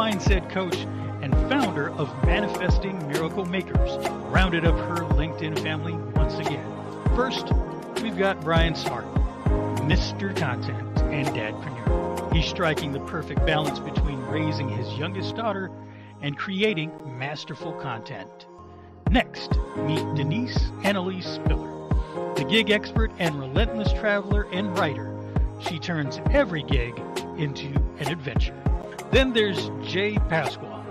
mindset coach and founder of Manifesting Miracle Makers, rounded up her LinkedIn family once again. First, we've got Brian Smart, Mr. Content and Dadpreneur. He's striking the perfect balance between raising his youngest daughter and creating masterful content. Next, meet Denise Annalise Spiller, the gig expert and relentless traveler and writer. She turns every gig into an adventure. Then there's Jay Pasquale,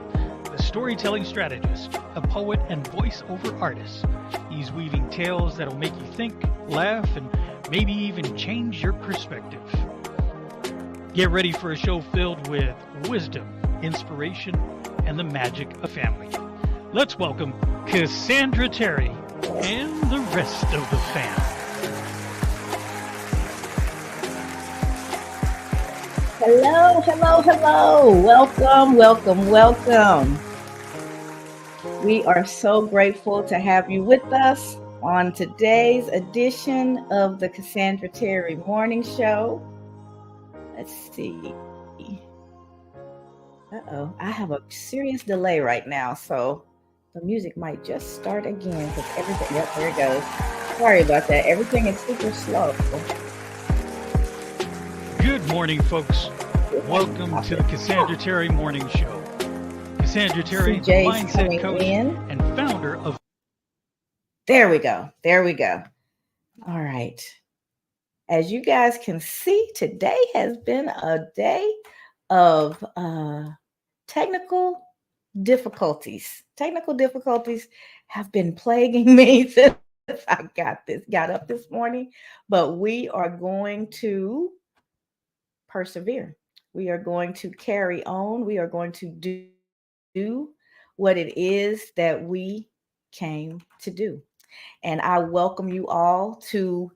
the storytelling strategist, a poet and voiceover artist. He's weaving tales that'll make you think, laugh, and maybe even change your perspective. Get ready for a show filled with wisdom, inspiration, and the magic of family. Let's welcome Cassandra Terry and the rest of the fam. Hello, hello, hello. Welcome, welcome, welcome. We are so grateful to have you with us on today's edition of the Cassandra Terry Morning Show. Let's see. Uh-oh, I have a serious delay right now, so the music might just start again because everything, yep, there it goes. Sorry about that. Everything is super slow. Good morning, folks. Welcome to the Cassandra Terry Morning Show. Cassandra Terry, mindset coach and founder of... There we go. There we go. All right. As you guys can see, today has been a day of technical difficulties. Technical difficulties have been plaguing me since I got up this morning, but we are going to persevere. We are going to carry on. We are going to do what it is that we came to do. And I welcome you all to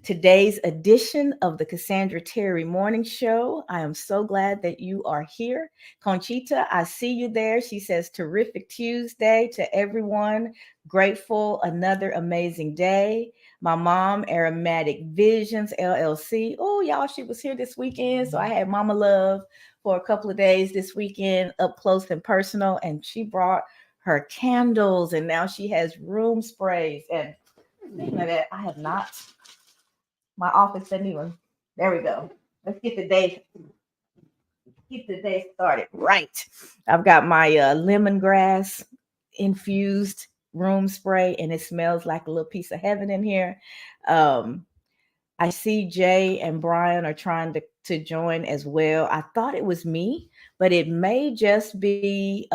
today's edition of the Cassandra Terry Morning Show. I am so glad that you are here. Conchita, I see you there. She says, terrific Tuesday to everyone. Grateful, another amazing day. My mom, Aromatic Visions, LLC. Oh, y'all, she was here this weekend. So I had Mama Love for a couple of days this weekend, up close and personal. And she brought her candles, and now she has room sprays. And speaking of that, I have not. My office didn't even. There we go. Let's get the day started right. I've got my lemongrass infused room spray, and it smells like a little piece of heaven in here. I see Jay and Brian are trying to join as well. I thought it was me, but it may just be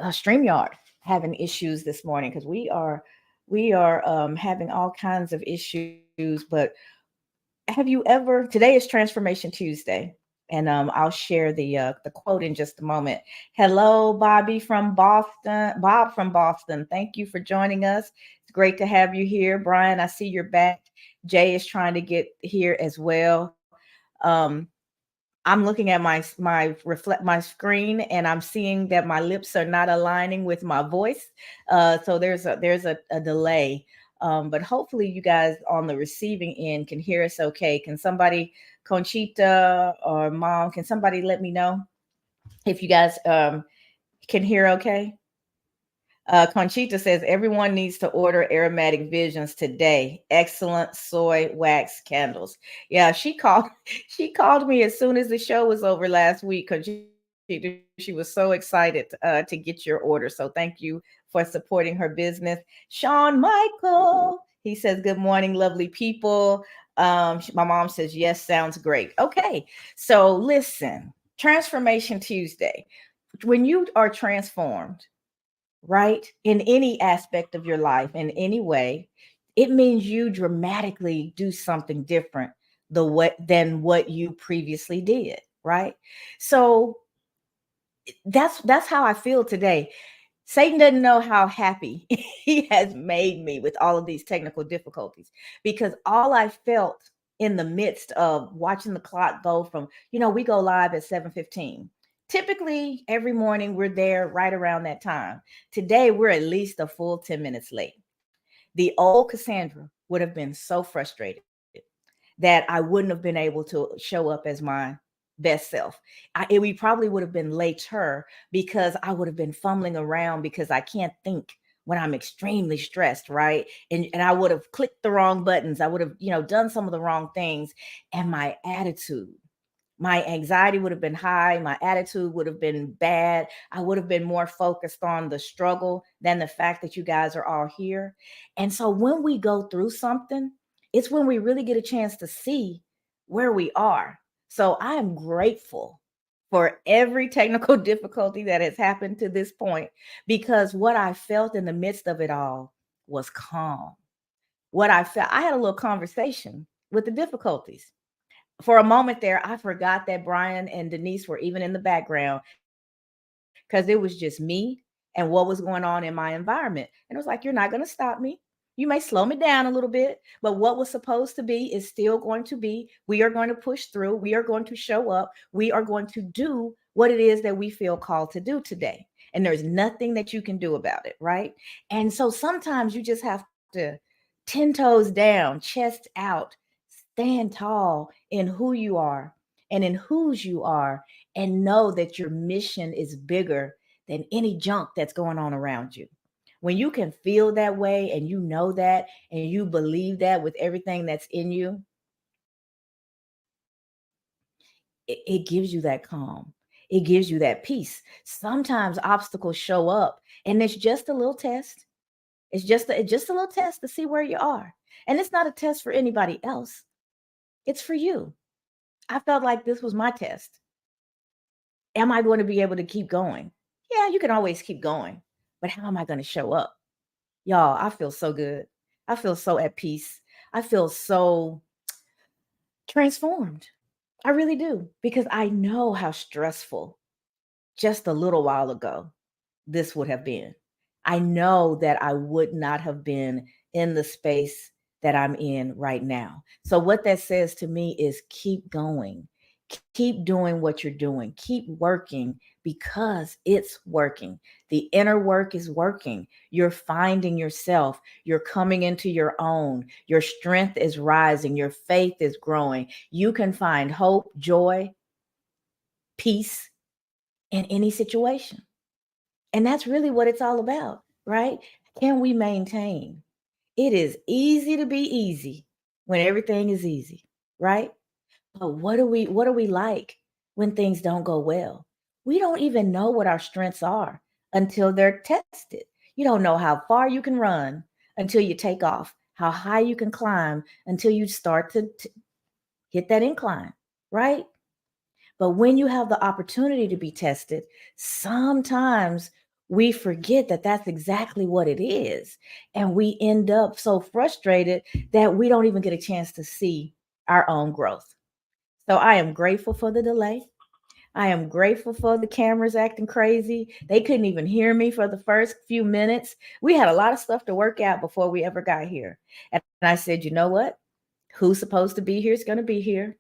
StreamYard having issues this morning, because we are having all kinds of issues. But have you ever? Today is Transformation Tuesday, and I'll share the quote in just a moment. Hello, Bobby from Boston. Bob from Boston. Thank you for joining us. It's great to have you here, Brian. I see you're back. Jay is trying to get here as well. I'm looking at my screen, and I'm seeing that my lips are not aligning with my voice. So there's a delay. But hopefully you guys on the receiving end can hear us okay. Can somebody, Conchita or Mom, can somebody let me know if you guys can hear okay? Conchita says everyone needs to order Aromatic Visions today. Excellent soy wax candles. Yeah, she called me as soon as the show was over last week, because she was so excited to get your order. So thank you for supporting her business. Sean Michael, he says, good morning, lovely people. My mom says, yes, sounds great. Okay, so listen, Transformation Tuesday. When you are transformed, right, in any aspect of your life, in any way, it means you dramatically do something different than what you previously did, right? So that's how I feel today. Satan doesn't know how happy he has made me with all of these technical difficulties, because all I felt in the midst of watching the clock go from, we go live at 7:15. Typically, every morning we're there right around that time. Today, we're at least a full 10 minutes late. The old Cassandra would have been so frustrated. that I wouldn't have been able to show up as my best self. We probably would have been later because I would have been fumbling around because I can't think when I'm extremely stressed, right? And I would have clicked the wrong buttons. I would have, done some of the wrong things. And my anxiety would have been high. My attitude would have been bad. I would have been more focused on the struggle than the fact that you guys are all here. And so when we go through something, it's when we really get a chance to see where we are. So I am grateful for every technical difficulty that has happened to this point, because what I felt in the midst of it all was calm. I had a little conversation with the difficulties. For a moment there, I forgot that Brian and Denise were even in the background, because it was just me and what was going on in my environment. And it was like, you're not going to stop me. You may slow me down a little bit, but what was supposed to be is still going to be. We are going to push through. We are going to show up. We are going to do what it is that we feel called to do today. And there's nothing that you can do about it, right? And so sometimes you just have to 10 toes down, chest out, stand tall in who you are and in whose you are, and know that your mission is bigger than any junk that's going on around you. When you can feel that way and you know that and you believe that with everything that's in you, it gives you that calm. It gives you that peace. Sometimes obstacles show up and it's just a little test. It's just a little test to see where you are. And it's not a test for anybody else. It's for you. I felt like this was my test. Am I going to be able to keep going? Yeah, you can always keep going, but how am I going to show up? Y'all, I feel so good. I feel so at peace. I feel so transformed. I really do, because I know how stressful just a little while ago this would have been. I know that I would not have been in the space that I'm in right now. So what that says to me is keep going. Keep doing what you're doing. Keep working, because it's working. The inner work is working. You're finding yourself. You're coming into your own. Your strength is rising. Your faith is growing. You can find hope, joy, peace in any situation. And that's really what it's all about, right? Can we maintain? It is easy to be easy when everything is easy, right? But what are we like when things don't go well? We don't even know what our strengths are until they're tested. You don't know how far you can run until you take off, how high you can climb until you start to hit that incline, right? But when you have the opportunity to be tested, sometimes we forget that that's exactly what it is. And we end up so frustrated that we don't even get a chance to see our own growth. So I am grateful for the delay. I am grateful for the cameras acting crazy. They couldn't even hear me for the first few minutes. We had a lot of stuff to work out before we ever got here. And I said, you know what? Who's supposed to be here is going to be here.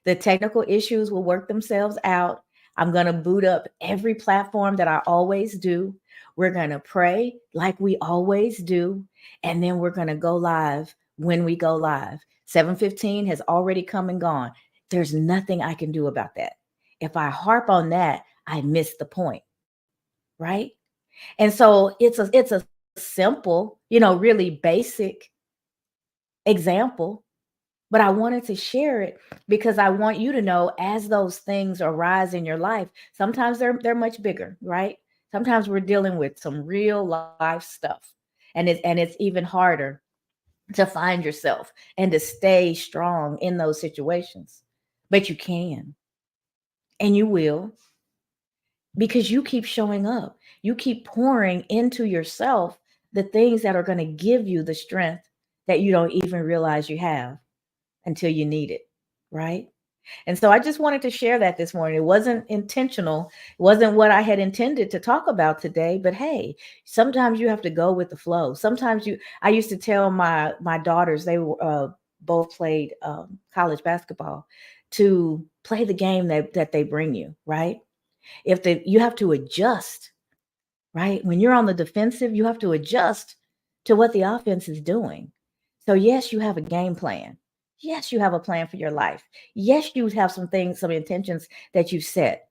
The technical issues will work themselves out. I'm going to boot up every platform that I always do. We're going to pray like we always do. And then we're going to go live when we go live. 7:15 has already come and gone. There's nothing I can do about that. If I harp on that, I miss the point, right? And so it's a simple, really basic example, but I wanted to share it because I want you to know, as those things arise in your life, sometimes they're much bigger, right? Sometimes we're dealing with some real life stuff, and it's even harder to find yourself and to stay strong in those situations. But you can, and you will, because you keep showing up. You keep pouring into yourself the things that are going to give you the strength that you don't even realize you have until you need it, right? And so I just wanted to share that this morning. It wasn't intentional. It wasn't what I had intended to talk about today, but hey, sometimes you have to go with the flow. I used to tell my daughters, they both played college basketball, to play the game that they bring you, right? You have to adjust, right? When you're on the defensive, you have to adjust to what the offense is doing. So yes, you have a game plan. Yes, you have a plan for your life. Yes, you have some things, some intentions that you set,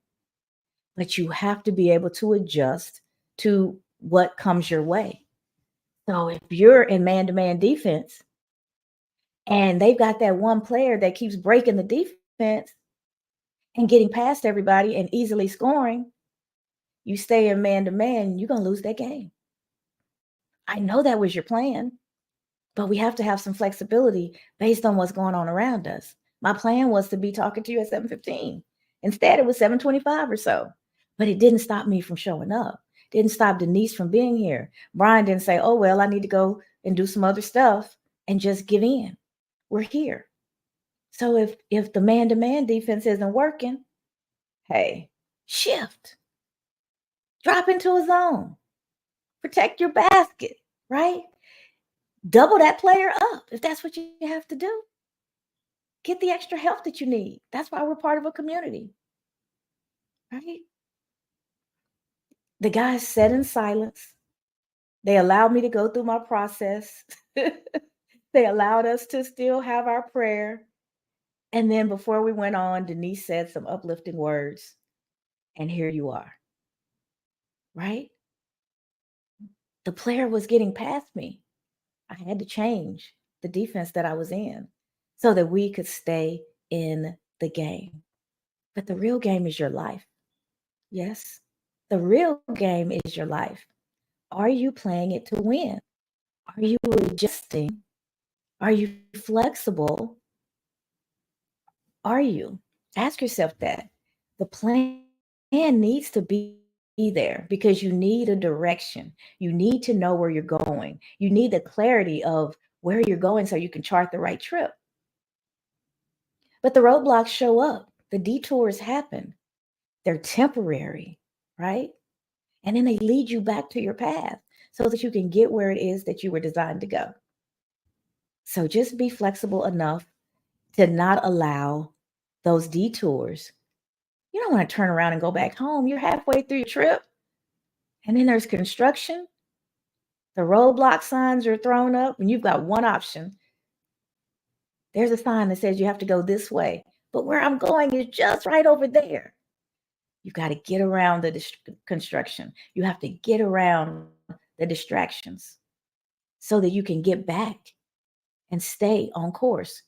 but you have to be able to adjust to what comes your way. So if you're in man-to-man defense and they've got that one player that keeps breaking the defense and getting past everybody and easily scoring, you stay in man-to-man, you're going to lose that game. I know that was your plan, but we have to have some flexibility based on what's going on around us. My plan was to be talking to you at 7:15. Instead, it was 7:25 or so. But it didn't stop me from showing up. Didn't stop Denise from being here. Brian didn't say, "Oh, well, I need to go and do some other stuff and just give in." We're here. So if the man-to-man defense isn't working, hey, shift. Drop into a zone. Protect your basket, right? Double that player up if that's what you have to do. Get the extra help that you need. That's why we're part of a community, right? The guys sat in silence. They allowed me to go through my process. They allowed us to still have our prayer. And then before we went on, Denise said some uplifting words. And here you are, right? The player was getting past me. I had to change the defense that I was in so that we could stay in the game. But the real game is your life. Yes. The real game is your life. Are you playing it to win? Are you adjusting? Are you flexible? Are you? Ask yourself that. The plan needs to be there because you need a direction. You need to know where you're going. You need the clarity of where you're going so you can chart the right trip. But the roadblocks show up, the detours happen. They're temporary, right? And then they lead you back to your path so that you can get where it is that you were designed to go. So just be flexible enough to not allow those detours. You don't want to turn around and go back home. You're halfway through your trip, and then there's construction. The roadblock signs are thrown up, and you've got one option. There's a sign that says you have to go this way, but where I'm going is just right over there. You've got to get around the construction. You have to get around the distractions so that you can get back and stay on course.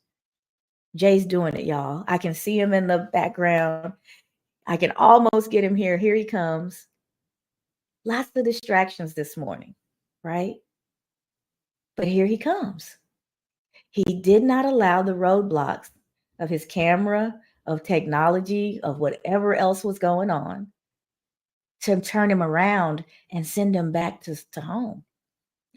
Jay's doing it, y'all. I can see him in the background. I can almost get him here. Here he comes. Lots of distractions this morning, right? But here he comes. He did not allow the roadblocks of his camera, of technology, of whatever else was going on to turn him around and send him back to home.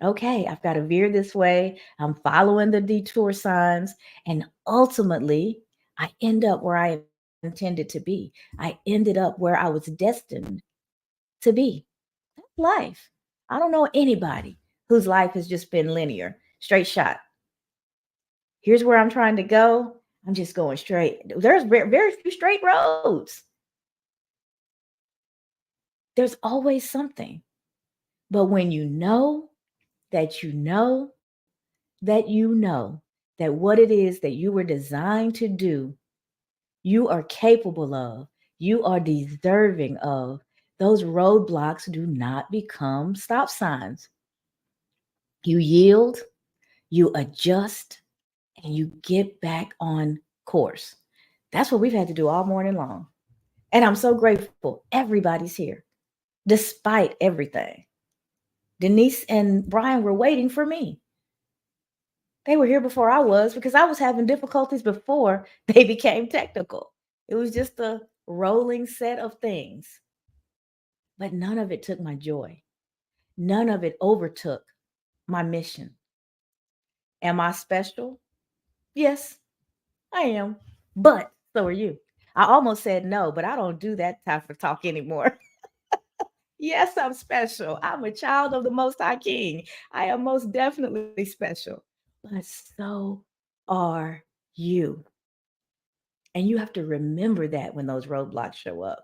Okay, I've got to veer this way. I'm following the detour signs. And ultimately, I end up where I intended to be. I ended up where I was destined to be. That's life. I don't know anybody whose life has just been linear, straight shot. Here's where I'm trying to go. I'm just going straight. There's very few straight roads. There's always something. But when you know that you know that you know that what it is that you were designed to do, you are capable of, you are deserving of, those roadblocks do not become stop signs. You yield, you adjust, and you get back on course. That's what we've had to do all morning long. And I'm so grateful everybody's here, despite everything. Denise and Brian were waiting for me. They were here before I was because I was having difficulties before they became technical. It was just a rolling set of things. But none of it took my joy. None of it overtook my mission. Am I special? Yes, I am. But so are you. I almost said no, but I don't do that type of talk anymore. Yes, I'm special. I'm a child of the Most High King. I am most definitely special. But so are you. And you have to remember that when those roadblocks show up.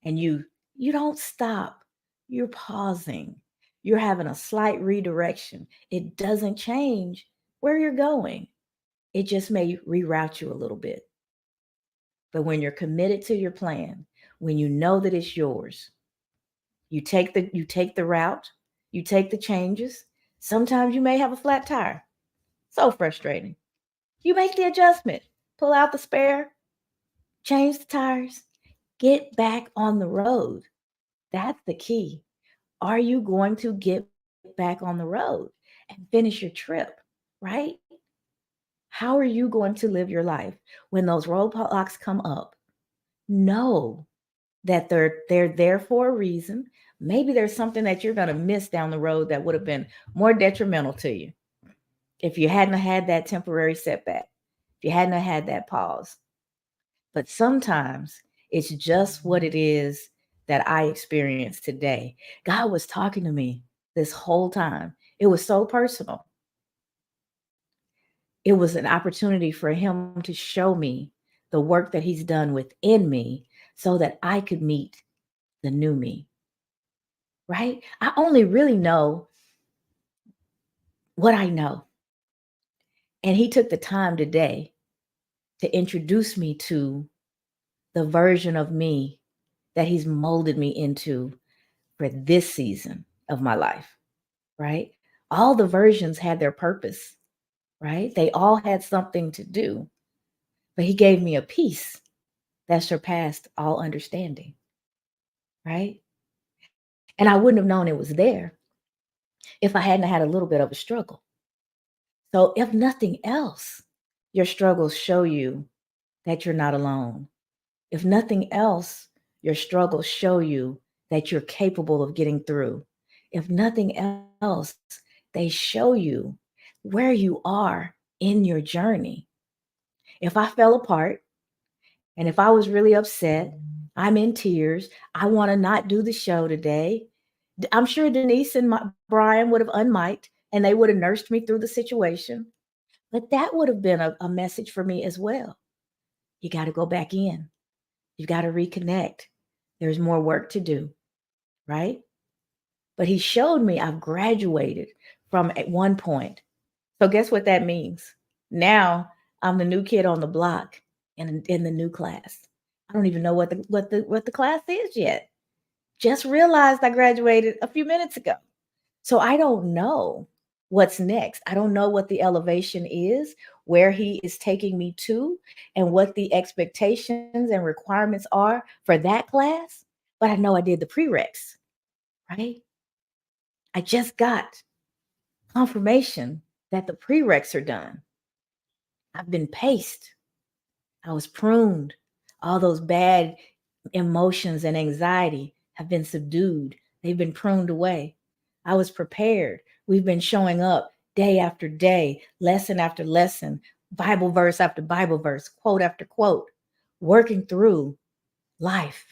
And you don't stop. You're pausing. You're having a slight redirection. It doesn't change where you're going. It just may reroute you a little bit. But when you're committed to your plan, when you know that it's yours, you take the route, you take the changes. Sometimes you may have a flat tire. So frustrating. You make the adjustment, pull out the spare, change the tires, get back on the road. That's the key. Are you going to get back on the road and finish your trip? Right? How are you going to live your life when those roadblocks come up? Know that they're there for a reason. Maybe there's something that you're going to miss down the road that would have been more detrimental to you if you hadn't had that temporary setback, if you hadn't had that pause. But sometimes it's just what it is that I experienced today. God was talking to me this whole time. It was so personal. It was an opportunity for him to show me the work that he's done within me so that I could meet the new me. Right? I only really know what I know. And he took the time today to introduce me to the version of me that he's molded me into for this season of my life, right? All the versions had their purpose, right? They all had something to do, but he gave me a peace that surpassed all understanding, right? And I wouldn't have known it was there if I hadn't had a little bit of a struggle. So if nothing else, your struggles show you that you're not alone. If nothing else, your struggles show you that you're capable of getting through. If nothing else, they show you where you are in your journey. If I fell apart and if I was really upset, I'm in tears, I want to not do the show today. I'm sure Denise and Brian would have unmiked and they would have nursed me through the situation. But that would have been a message for me as well. You got to go back in. You've got to reconnect. There's more work to do, right? But he showed me I've graduated from at one point. So guess what that means? Now I'm the new kid on the block in the new class. I don't even know what the class is yet. Just realized I graduated a few minutes ago. So I don't know what's next. I don't know what the elevation is, where he is taking me to, and what the expectations and requirements are for that class. But I know I did the prereqs, right? I just got confirmation that the prereqs are done. I've been paced. I was pruned. All those bad emotions and anxiety have been subdued. They've been pruned away. I was prepared. We've been showing up day after day, lesson after lesson, Bible verse after Bible verse, quote after quote, working through life,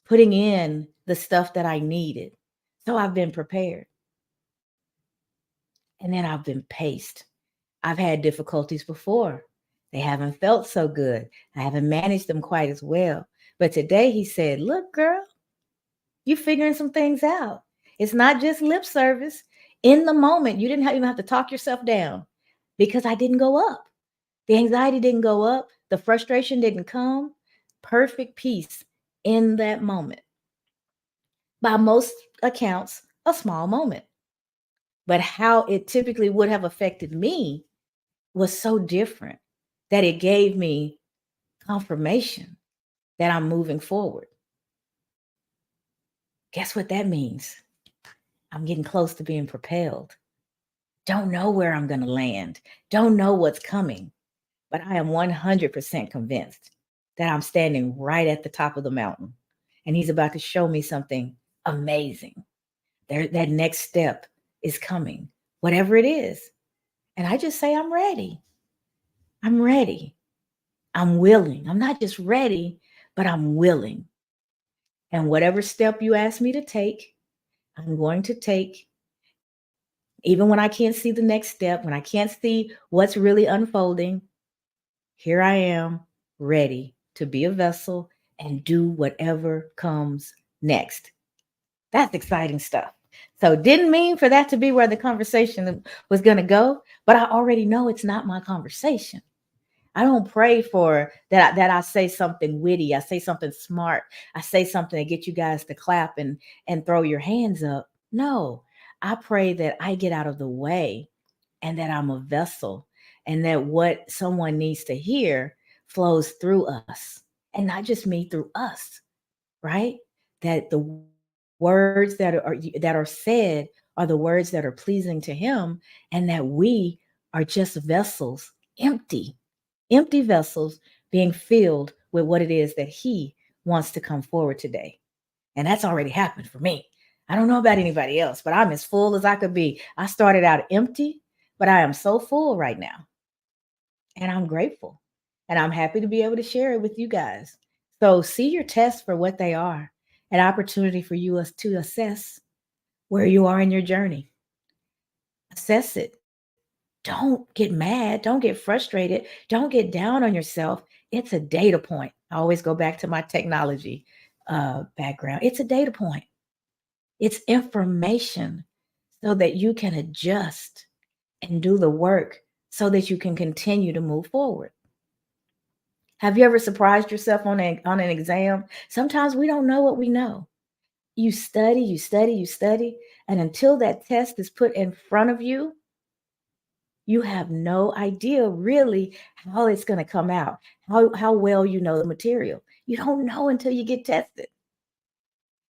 putting in the stuff that I needed. So I've been prepared. And then I've been paced. I've had difficulties before. They haven't felt so good. I haven't managed them quite as well. But today he said, look, girl, you're figuring some things out. It's not just lip service. In the moment, you didn't even have to talk yourself down because I didn't go up. The anxiety didn't go up. The frustration didn't come. Perfect peace in that moment. By most accounts, a small moment. But how it typically would have affected me was so different that it gave me confirmation that I'm moving forward. Guess what that means? I'm getting close to being propelled. Don't know where I'm going to land. Don't know what's coming. But I am 100% convinced that I'm standing right at the top of the mountain. And he's about to show me something amazing. That next step is coming, whatever it is. And I just say, I'm ready. I'm ready. I'm willing. I'm not just ready, but I'm willing. And whatever step you ask me to take, I'm going to take. Even when I can't see the next step, when I can't see what's really unfolding, here I am, ready to be a vessel and do whatever comes next. That's exciting stuff. So didn't mean for that to be where the conversation was going to go, but I already know it's not my conversation. I don't pray for that I say something witty, I say something smart, I say something to get you guys to clap and throw your hands up. No. I pray that I get out of the way and that I'm a vessel and that what someone needs to hear flows through us and not just me, through us, right? That the words that are said are the words that are pleasing to him, and that we are just vessels, empty vessels being filled with what it is that he wants to come forward today. And that's already happened for me. I don't know about anybody else, but I'm as full as I could be. I started out empty, but I am so full right now. And I'm grateful. And I'm happy to be able to share it with you guys. So see your tests for what they are, an opportunity for you to assess where you are in your journey. Assess it. Don't get mad. Don't get frustrated. Don't get down on yourself. It's a data point. I always go back to my technology background. It's a data point. It's information so that you can adjust and do the work so that you can continue to move forward. Have you ever surprised yourself on an exam? Sometimes we don't know what we know. You study, you study, you study, and until that test is put in front of you, you have no idea really how it's going to come out, how well you know the material. You don't know until you get tested.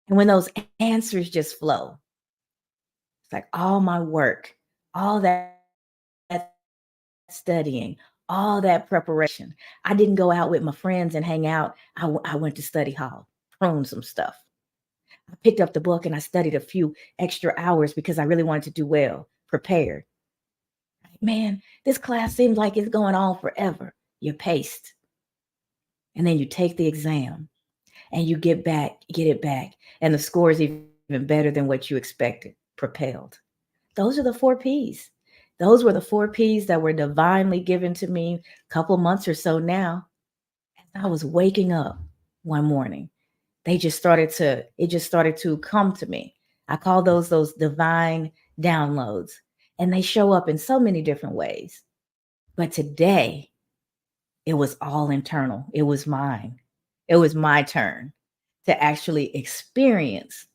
And when those answers just flow, it's like all my work, all that studying, all that preparation. I didn't go out with my friends and hang out. I went to study hall, prune some stuff. I picked up the book and I studied a few extra hours because I really wanted to do well, prepared. Man, this class seems like it's going on forever. You're paced. And then you take the exam and you get it back. And the score is even better than what you expected, propelled. Those are the 4 P's. Those were the 4 P's that were divinely given to me a couple months or so now. As I was waking up one morning, it just started to come to me. I call those divine downloads, and they show up in so many different ways. But today, it was all internal. It was mine. It was my turn to actually experience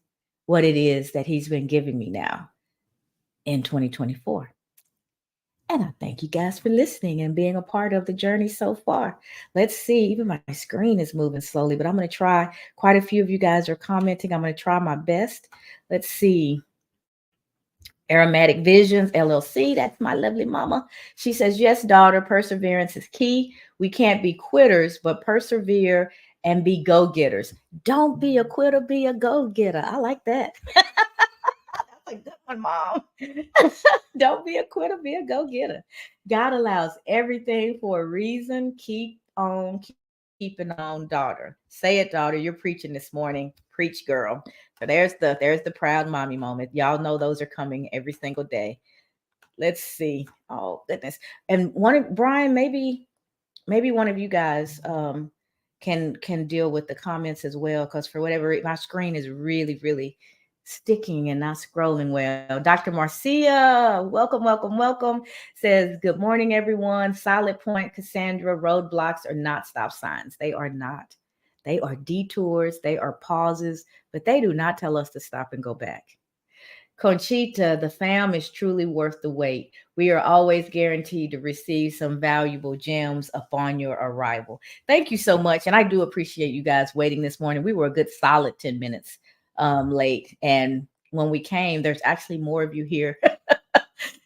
what it is that he's been giving me now in 2024. And I thank you guys for listening and being a part of the journey so far. Let's see, even my screen is moving slowly, but I'm going to try. Quite a few of you guys are commenting. I'm going to try my best. Let's see. Aromatic Visions LLC, that's my lovely mama. She says, yes, daughter, perseverance is key. We can't be quitters, but persevere and be go-getters. Don't be a quitter, be a go-getter. I like that. That's a good one, Mom. Don't be a quitter, be a go-getter. God allows everything for a reason. Keep on keeping on, daughter. Say it, daughter. You're preaching this morning. Preach, girl. So there's the proud mommy moment. Y'all know those are coming every single day. Let's see. Oh goodness. And Brian, maybe one of you guys can deal with the comments as well, because for whatever my screen is really sticking and not scrolling well. Dr. Marcia, welcome, says, good morning, everyone. Solid point, Cassandra. Roadblocks are not stop signs. They are not. They are detours. They are pauses, but they do not tell us to stop and go back. Conchita, the fam is truly worth the wait. We are always guaranteed to receive some valuable gems upon your arrival. Thank you so much. And I do appreciate you guys waiting this morning. We were a good solid 10 minutes late. And when we came, there's actually more of you here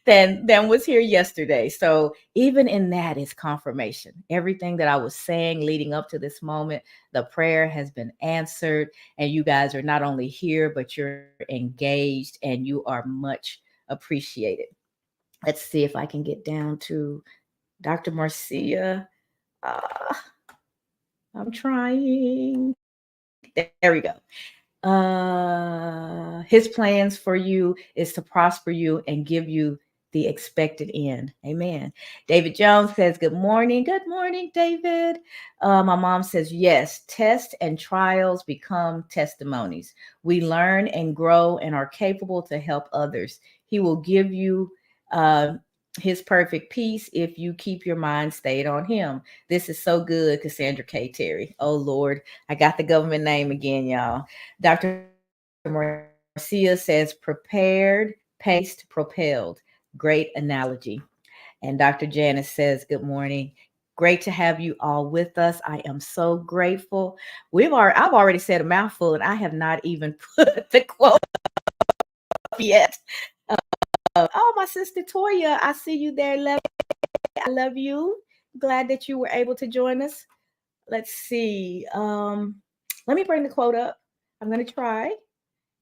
than was here yesterday. So even in that is confirmation. Everything that I was saying leading up to this moment, the prayer has been answered, and you guys are not only here, but you're engaged and you are much appreciated. Let's see if I can get down to Dr. Marcia. I'm trying. There we go. His plans for you is to prosper you and give you the expected end. Amen. David Jones says, good morning. Good morning, David. My mom says, yes, tests and trials become testimonies. We learn and grow and are capable to help others. He will give you his perfect peace if you keep your mind stayed on him. This is so good, Cassandra K. Terry. Oh, Lord, I got the government name again, y'all. Dr. Marcia says, prepared, paced, propelled. Great analogy. And Dr. Janice says, good morning. Great to have you all with us. I am so grateful. I've already said a mouthful, and I have not even put the quote up yet. Oh, my sister Toya, I see you there. I love you. Glad that you were able to join us. Let's see. Let me bring the quote up. I'm going to try.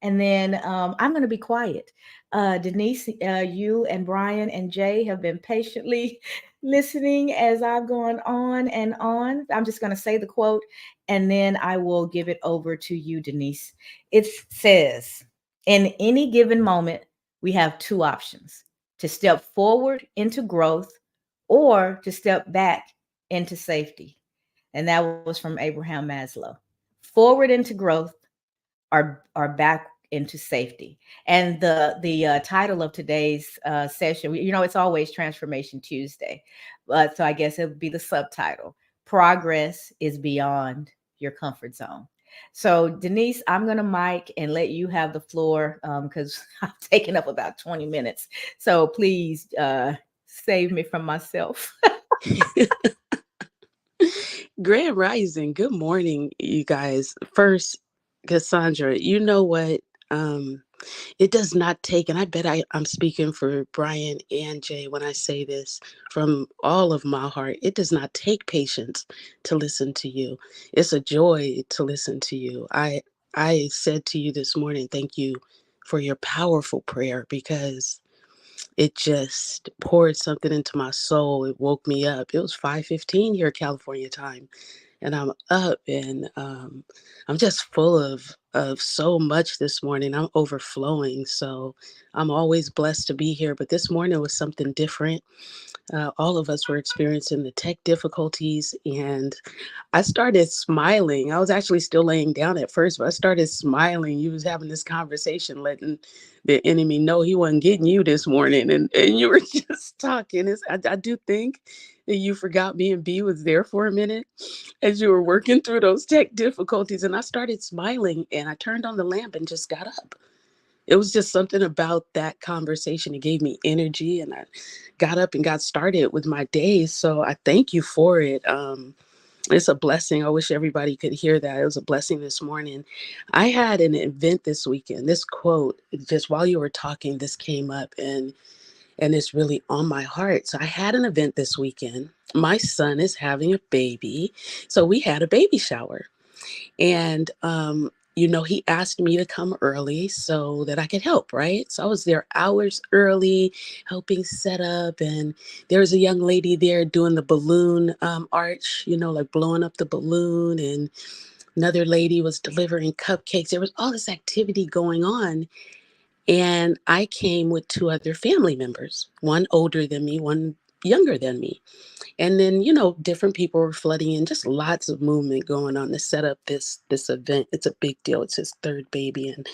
And then I'm going to be quiet. Denise, you and Brian and Jay have been patiently listening as I've gone on and on. I'm just going to say the quote and then I will give it over to you, Denise. It says, in any given moment, we have two options: to step forward into growth or to step back into safety. And that was from Abraham Maslow. Forward into growth or back into safety. And the title of today's session, it's always Transformation Tuesday, but so I guess it would be the subtitle: Progress is Beyond Your Comfort Zone. So Denise, I'm gonna mic and let you have the floor because I've taken up about 20 minutes. So please save me from myself. Grand Rising. Good morning, you guys. First, Cassandra, you know what? It does not take, and I bet I'm speaking for Brian and Jay when I say this from all of my heart, it does not take patience to listen to you. It's a joy to listen to you. I said to you this morning, thank you for your powerful prayer, because it just poured something into my soul. It woke me up. It was 5:15 here California time, and I'm up, and I'm just full of so much this morning. I'm overflowing, so I'm always blessed to be here. But this morning was something different. All of us were experiencing the tech difficulties, and I started smiling. I was actually still laying down at first, but I started smiling. You was having this conversation, letting the enemy know he wasn't getting you this morning, and you were just talking. I do think that you forgot me and B was there for a minute as you were working through those tech difficulties, and I started smiling, and I turned on the lamp and just got up. It was just something about that conversation. It gave me energy, and I got up and got started with my day. So I thank you for it. It's a blessing. I wish everybody could hear that. It was a blessing this morning. I had an event this weekend. This quote, just while you were talking, this came up, and it's really on my heart. So I had an event this weekend. My son is having a baby. So we had a baby shower. And he asked me to come early so that I could help, right? So I was there hours early helping set up. And there was a young lady there doing the balloon arch, like blowing up the balloon. And another lady was delivering cupcakes. There was all this activity going on. And I came with two other family members, one older than me, one younger than me. And then, different people were flooding in, just lots of movement going on to set up this event. It's a big deal. It's his third baby, and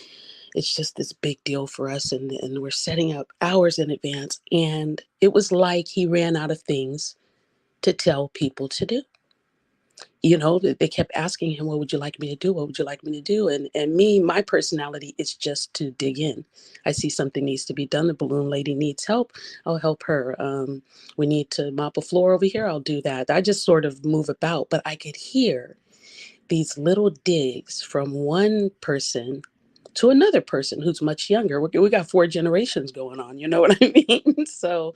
it's just this big deal for us. And we're setting up hours in advance. And it was like he ran out of things to tell people to do. They kept asking him, what would you like me to do? What would you like me to do? And me, my personality is just to dig in. I see something needs to be done. The balloon lady needs help. I'll help her. We need to mop a floor over here. I'll do that. I just sort of move about, but I could hear these little digs from one person to another person who's much younger. We got 4 generations going on. You know what I mean? So,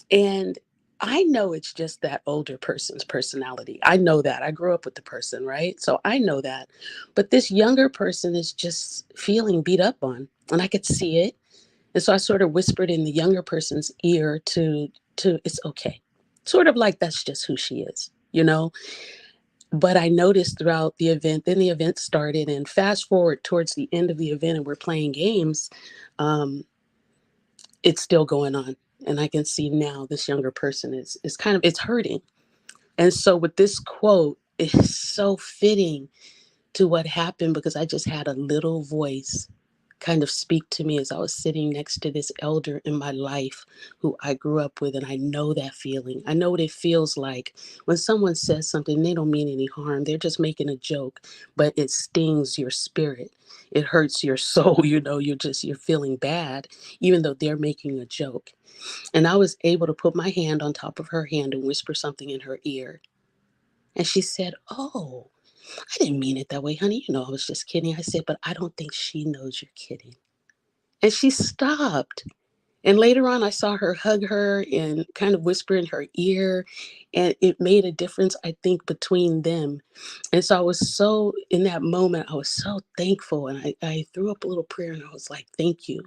and I know it's just that older person's personality. I know that. I grew up with the person, right? So I know that. But this younger person is just feeling beat up on, and I could see it. And so I sort of whispered in the younger person's ear to it's okay. Sort of like that's just who she is, But I noticed throughout the event, then the event started, and fast forward towards the end of the event and we're playing games, it's still going on. And I can see now this younger person is kind of, it's hurting. And so with this quote, it's so fitting to what happened, because I just had a little voice kind of speak to me as I was sitting next to this elder in my life who I grew up with. And I know that feeling. I know what it feels like when someone says something, they don't mean any harm. They're just making a joke, but it stings your spirit. It hurts your soul. You're feeling bad, even though they're making a joke. And I was able to put my hand on top of her hand and whisper something in her ear. And she said, "Oh, I didn't mean it that way, honey. I was just kidding." I said, "But I don't think she knows you're kidding." And she stopped. And later on, I saw her hug her and kind of whisper in her ear. And it made a difference, I think, between them. And so I was so, in that moment, I was so thankful. And I threw up a little prayer and I was like, thank you.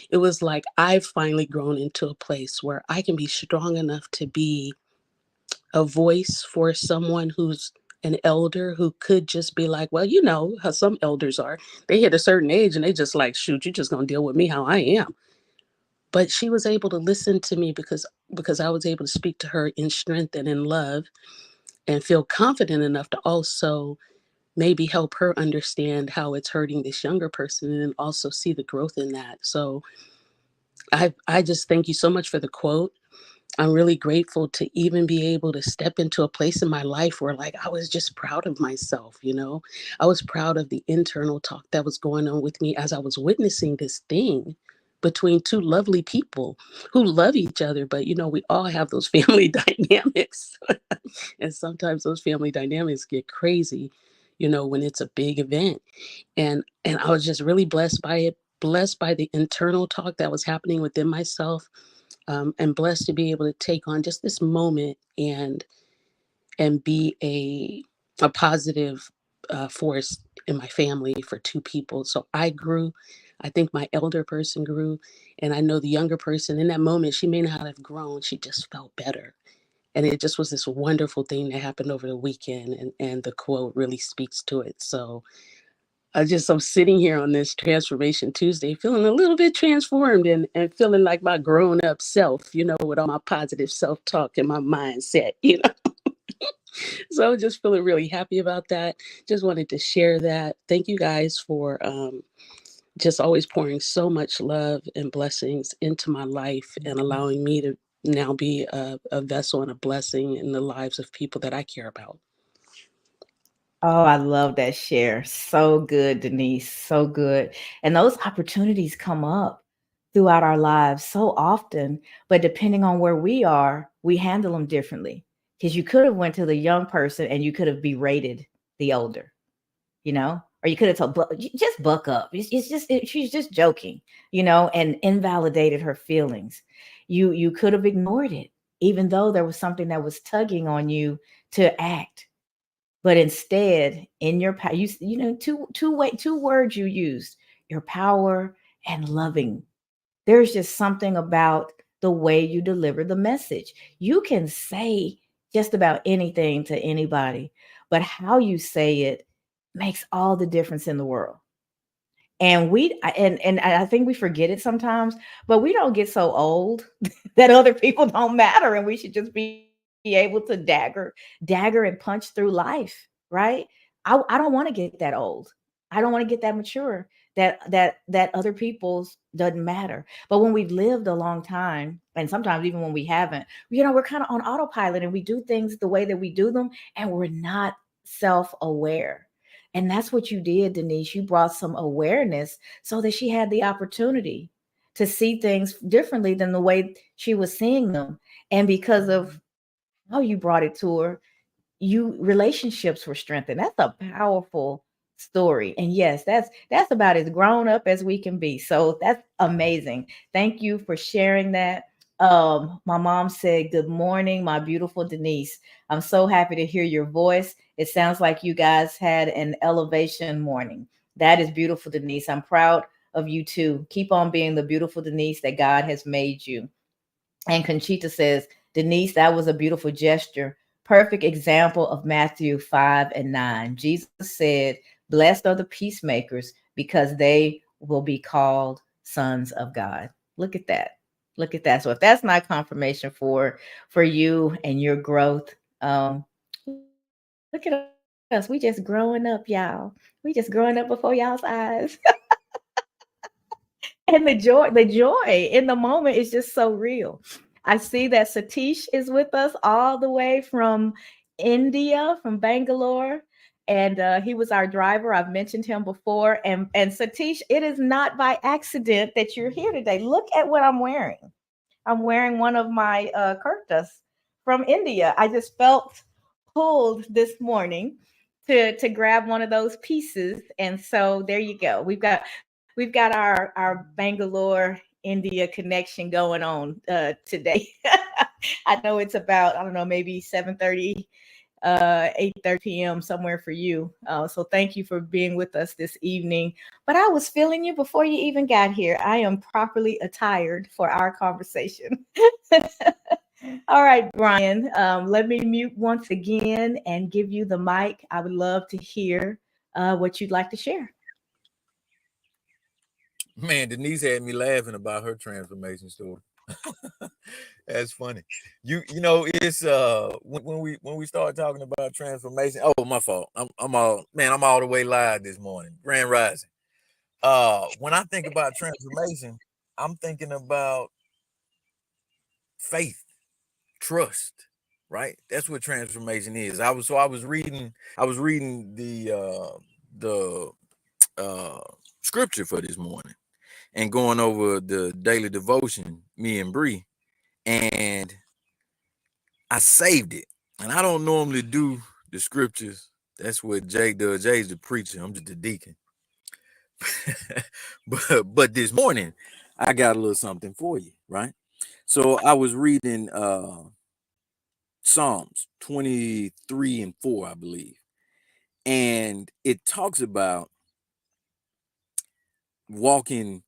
It was like I've finally grown into a place where I can be strong enough to be a voice for someone who's an elder, who could just be like, well, how some elders are. They hit a certain age and they just like, shoot, you're just going to deal with me how I am. But she was able to listen to me because I was able to speak to her in strength and in love, and feel confident enough to also maybe help her understand how it's hurting this younger person, and then also see the growth in that. So I just thank you so much for the quote. I'm really grateful to even be able to step into a place in my life where, like, I was just proud of myself. I was proud of the internal talk that was going on with me as I was witnessing this thing between two lovely people who love each other. But, we all have those family dynamics. And sometimes those family dynamics get crazy, when it's a big event. And I was just really blessed by it, blessed by the internal talk that was happening within myself, and blessed to be able to take on just this moment and be a positive force in my family for two people. So I grew. I think my elder person grew, and I know the younger person in that moment, she may not have grown. She just felt better. And it just was this wonderful thing that happened over the weekend. And the quote really speaks to it. So I'm sitting here on this Transformation Tuesday feeling a little bit transformed, and feeling like my grown up self, with all my positive self talk and my mindset. So just feeling really happy about that. Just wanted to share that. Thank you guys for just always pouring so much love and blessings into my life, and allowing me to now be a vessel and a blessing in the lives of people that I care about. Oh, I love that share. So good, Denise. So good. And those opportunities come up throughout our lives so often, but depending on where we are, we handle them differently. Because you could have went to the young person and you could have berated the older, or you could have told, just buck up. She's just joking, and invalidated her feelings. You could have ignored it, even though there was something that was tugging on you to act. But instead, in your power, two words you used: your power and loving. There's just something about the way you deliver the message. You can say just about anything to anybody, but how you say it makes all the difference in the world. And I think we forget it sometimes, but we don't get so old that other people don't matter, and we should just be able to dagger and punch through life, right? I don't want to get that old. I don't want to get that mature, that other people's doesn't matter. But when we've lived a long time, and sometimes even when we haven't, we're kind of on autopilot, and we do things the way that we do them, and we're not self-aware. And that's what you did, Denise. You brought some awareness so that she had the opportunity to see things differently than the way she was seeing them. And because of how you brought it to her, relationships were strengthened. That's a powerful story. And yes, that's about as grown up as we can be. So that's amazing. Thank you for sharing that. My mom said, "Good morning, my beautiful Denise. I'm so happy to hear your voice. It sounds like you guys had an elevation morning." That is beautiful, Denise. I'm proud of you too. Keep on being the beautiful Denise that God has made you. And Conchita says, "Denise, that was a beautiful gesture. Perfect example of Matthew 5:9. Jesus said, 'Blessed are the peacemakers, because they will be called sons of God.'" Look at that. Look at that. So if that's not confirmation for you and your growth, look at us. We just growing up, y'all. We just growing up before y'all's eyes. And the joy in the moment is just so real. I see that Satish is with us all the way from India, from Bangalore, and he was our driver. I've mentioned him before. And Satish, it is not by accident that you're here today. Look at what I'm wearing. I'm wearing one of my kurtas from India. I just felt pulled this morning to grab one of those pieces, and so there you go. We've got our Bangalore India connection going on today. I know it's about, I don't know, maybe 7:30 8:30 p.m. somewhere for you. So thank you for being with us this evening. But I was feeling you before you even got here. I am properly attired for our conversation. All right, Brian, let me mute once again and give you the mic. I would love to hear what you'd like to share. Man, Denise had me laughing about her transformation story. That's funny. You know, it's when we start talking about transformation. Oh, my fault. I'm all the way live this morning. Grand Rising. When I think about transformation, I'm thinking about faith, trust, right? That's what transformation is. I was reading the scripture for this morning and going over the daily devotion, me and Bree, and I saved it. And I don't normally do the scriptures. That's what Jay does. Jay's the preacher. I'm just the deacon. but this morning, I got a little something for you, right? So I was reading Psalms 23 and 4, I believe. And it talks about walking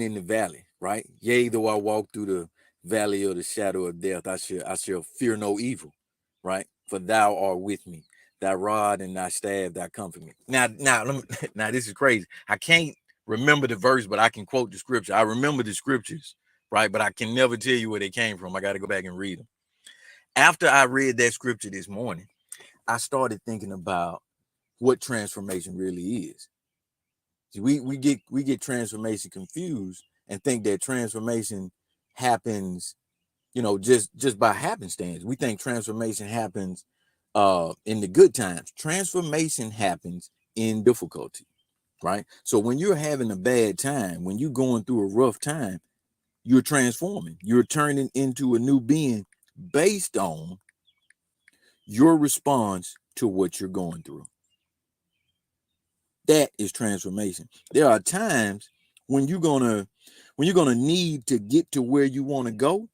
in the valley, right? Yea, though I walk through the valley of the shadow of death, I shall fear no evil, right? For thou art with me, thy rod and thy staff, thy comfort me. Now, now this is crazy. I can't remember the verse, but I can quote the scripture. I remember the scriptures, right? But I can never tell you where they came from. I got to go back and read them. After I read that scripture this morning, I started thinking about what transformation really is. We get transformation confused and think that transformation happens, just by happenstance. We think transformation happens in the good times. Transformation happens in difficulty, right? So when you're having a bad time, when you're going through a rough time, you're transforming. You're turning into a new being based on your response to what you're going through. That is transformation. There are times when you're gonna need to get to where you want to go,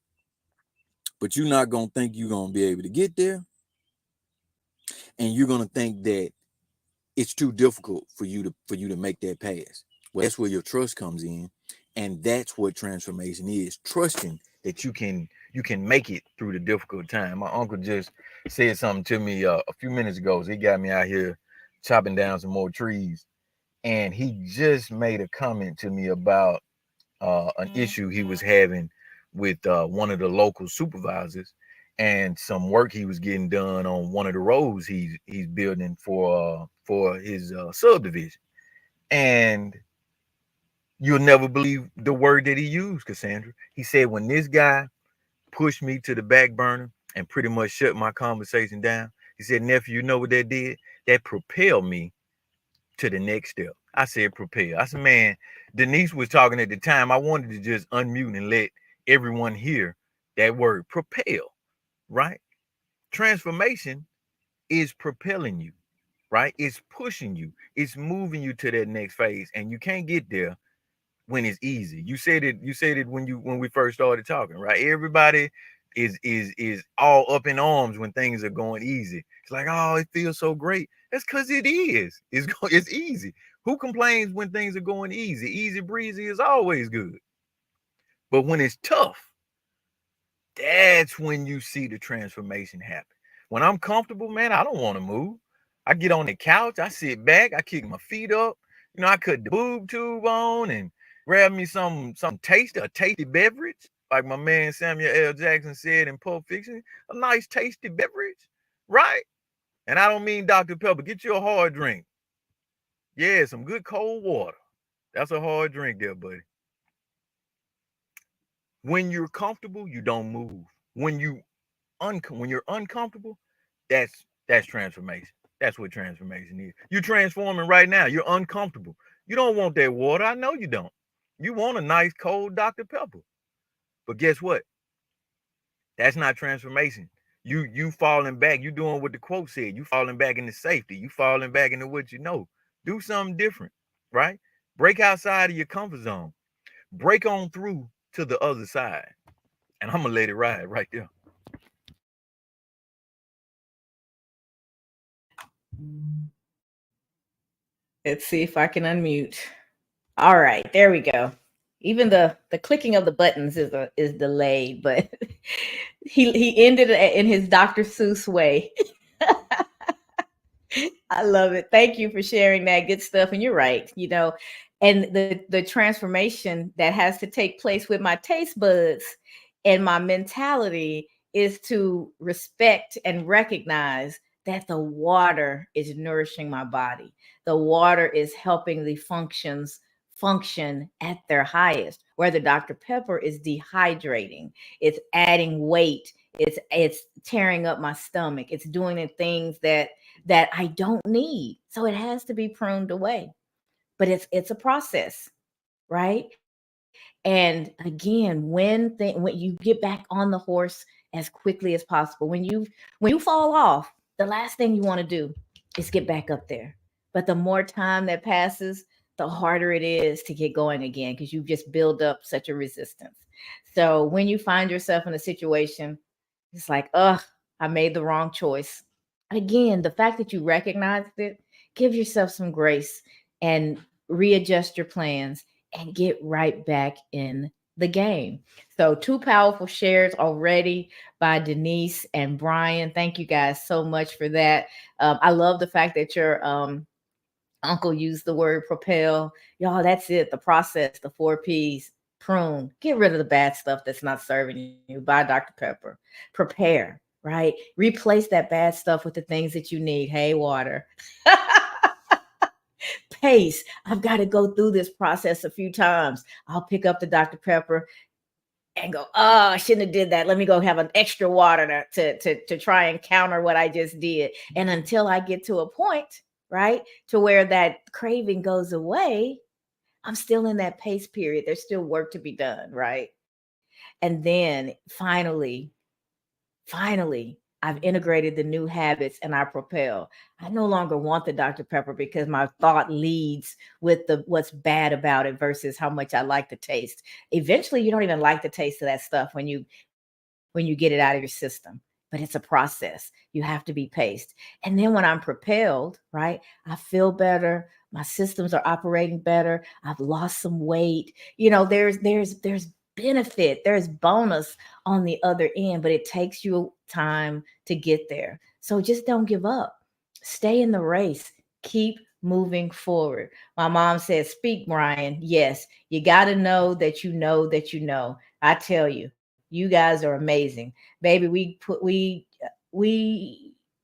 but you're not gonna think you're gonna be able to get there, and you're gonna think that it's too difficult for you to make that pass. Well, that's where your trust comes in, and that's what transformation is: trusting that you can make it through the difficult time. My uncle just said something to me a few minutes ago. So he got me out here chopping down some more trees. And he just made a comment to me about an issue he was having with one of the local supervisors and some work he was getting done on one of the roads he's building for his subdivision. And you'll never believe the word that he used, Cassandra. He said, when this guy pushed me to the back burner and pretty much shut my conversation down, he said, nephew, you know what that did? That propelled me to the next step. I said propel. I said, man, Denise was talking at the time. I wanted to just unmute and let everyone hear that word propel, right? Transformation is propelling you, right? It's pushing you. It's moving you to that next phase. And you can't get there when it's easy. You said it when we first started talking, right? Everybody is all up in arms when things are going easy. It's like, oh, it feels so great. That's because it is. It's easy. Who complains when things are going easy? Easy breezy is always good. But when it's tough, that's when you see the transformation happen. When I'm comfortable, man, I don't want to move. I get on the couch, I sit back, I kick my feet up. I cut the boob tube on and grab me some tasty beverage. like my man Samuel L. Jackson said in Pulp Fiction, a nice tasty beverage, right? And I don't mean Dr. Pepper. Get you a hard drink. Yeah, some good cold water. That's a hard drink there, buddy. When you're comfortable, you don't move. When you're uncomfortable, that's transformation. That's what transformation is. You're transforming right now. You're uncomfortable. You don't want that water. I know you don't. You want a nice cold Dr. Pepper. But guess what? That's not transformation. You falling back. You doing what the quote said. You falling back into safety. You falling back into what you know. Do something different, right? Break outside of your comfort zone. Break on through to the other side. And I'm gonna let it ride right there. Let's see if I can unmute. All right, there we go. Even the clicking of the buttons is delayed, but he ended it in his Dr. Seuss way. I love it. Thank you for sharing that good stuff. And you're right, you know, and the transformation that has to take place with my taste buds and my mentality is to respect and recognize that the water is nourishing my body. The water is helping the functions function at their highest, where the Dr. Pepper is dehydrating. It's adding weight. It's tearing up my stomach. It's doing the things that I don't need. So it has to be pruned away. But it's a process, right? And again, when you get back on the horse as quickly as possible, when you fall off, the last thing you want to do is get back up there. But the more time that passes, the harder it is to get going again because you've just built up such a resistance. So when you find yourself in a situation, it's like, I made the wrong choice. Again, the fact that you recognized it, give yourself some grace and readjust your plans and get right back in the game. So 2 powerful shares already by Denise and Brian. Thank you guys so much for that. I love the fact that your uncle used the word propel. Y'all, that's it. The process, the 4 P's. Prune. Get rid of the bad stuff that's not serving you. Buy Dr. Pepper. Prepare, right? Replace that bad stuff with the things that you need. Hey, water. Pace. I've got to go through this process a few times. I'll pick up the Dr. Pepper and go, I shouldn't have did that. Let me go have an extra water to try and counter what I just did. And until I get to a point, right, to where that craving goes away, I'm still in that pace period. There's still work to be done, right? And then finally, I've integrated the new habits and I propel. I no longer want the Dr. Pepper because my thought leads with what's bad about it versus how much I like the taste. Eventually, you don't even like the taste of that stuff when you get it out of your system. But it's a process. You have to be paced. And then when I'm propelled, right, I feel better. My systems are operating better. I've lost some weight. You know, there's benefit, there's bonus on the other end, but it takes you time to get there. So just don't give up. Stay in the race. Keep moving forward. My mom said, speak, Brian. Yes, you got to know that you know that you know. I tell you, you guys are amazing. Baby,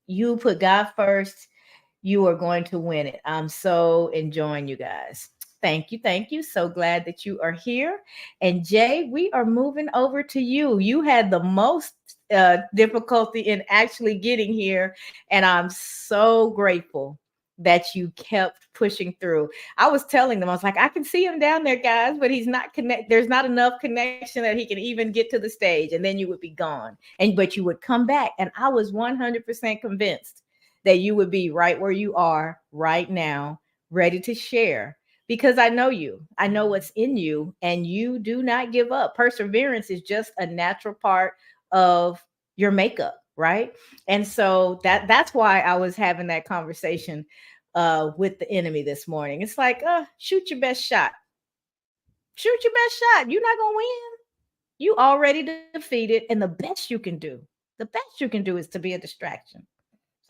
you put God first. You are going to win it. I'm so enjoying you guys. Thank you. Thank you. So glad that you are here. And Jay, we are moving over to you. You had the most difficulty in actually getting here. And I'm so grateful that you kept pushing through. I was telling them, I was like, I can see him down there, guys, but he's not there's not enough connection that he can even get to the stage. And then you would be gone. But you would come back. And I was 100% convinced that you would be right where you are right now, ready to share. Because I know you, I know what's in you, and you do not give up. Perseverance is just a natural part of your makeup, right? And so that's why I was having that conversation with the enemy this morning. It's like, shoot your best shot. Shoot your best shot. You're not gonna win. You already defeated, and the best you can do is to be a distraction.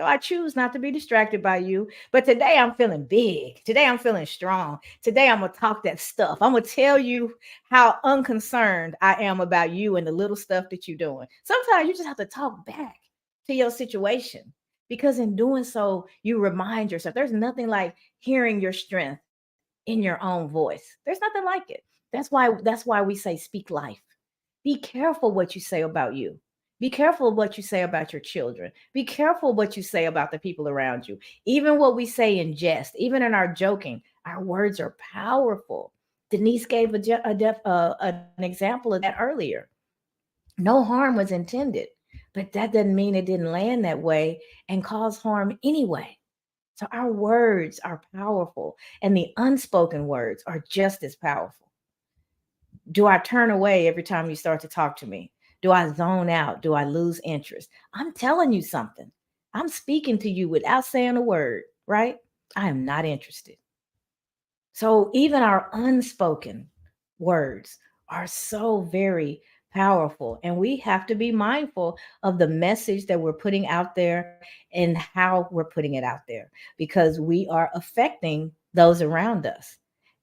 So I choose not to be distracted by you. But today I'm feeling big. Today I'm feeling strong. Today I'm going to talk that stuff. I'm going to tell you how unconcerned I am about you and the little stuff that you're doing. Sometimes you just have to talk back to your situation, because in doing so, you remind yourself there's nothing like hearing your strength in your own voice. There's nothing like it. That's why we say speak life. Be careful what you say about you. Be careful what you say about your children. Be careful what you say about the people around you. Even what we say in jest, even in our joking, our words are powerful. Denise gave an example of that earlier. No harm was intended, but that doesn't mean it didn't land that way and cause harm anyway. So our words are powerful, and the unspoken words are just as powerful. Do I turn away every time you start to talk to me? Do I zone out? Do I lose interest? I'm telling you something. I'm speaking to you without saying a word, right? I am not interested. So even our unspoken words are so very powerful. And we have to be mindful of the message that we're putting out there and how we're putting it out there, because we are affecting those around us.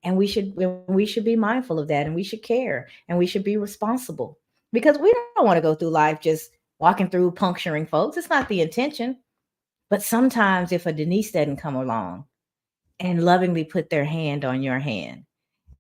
And we should be mindful of that, and we should care, and we should be responsible, because we don't want to go through life just walking through puncturing folks. It's not the intention. But sometimes if a Denise doesn't come along and lovingly put their hand on your hand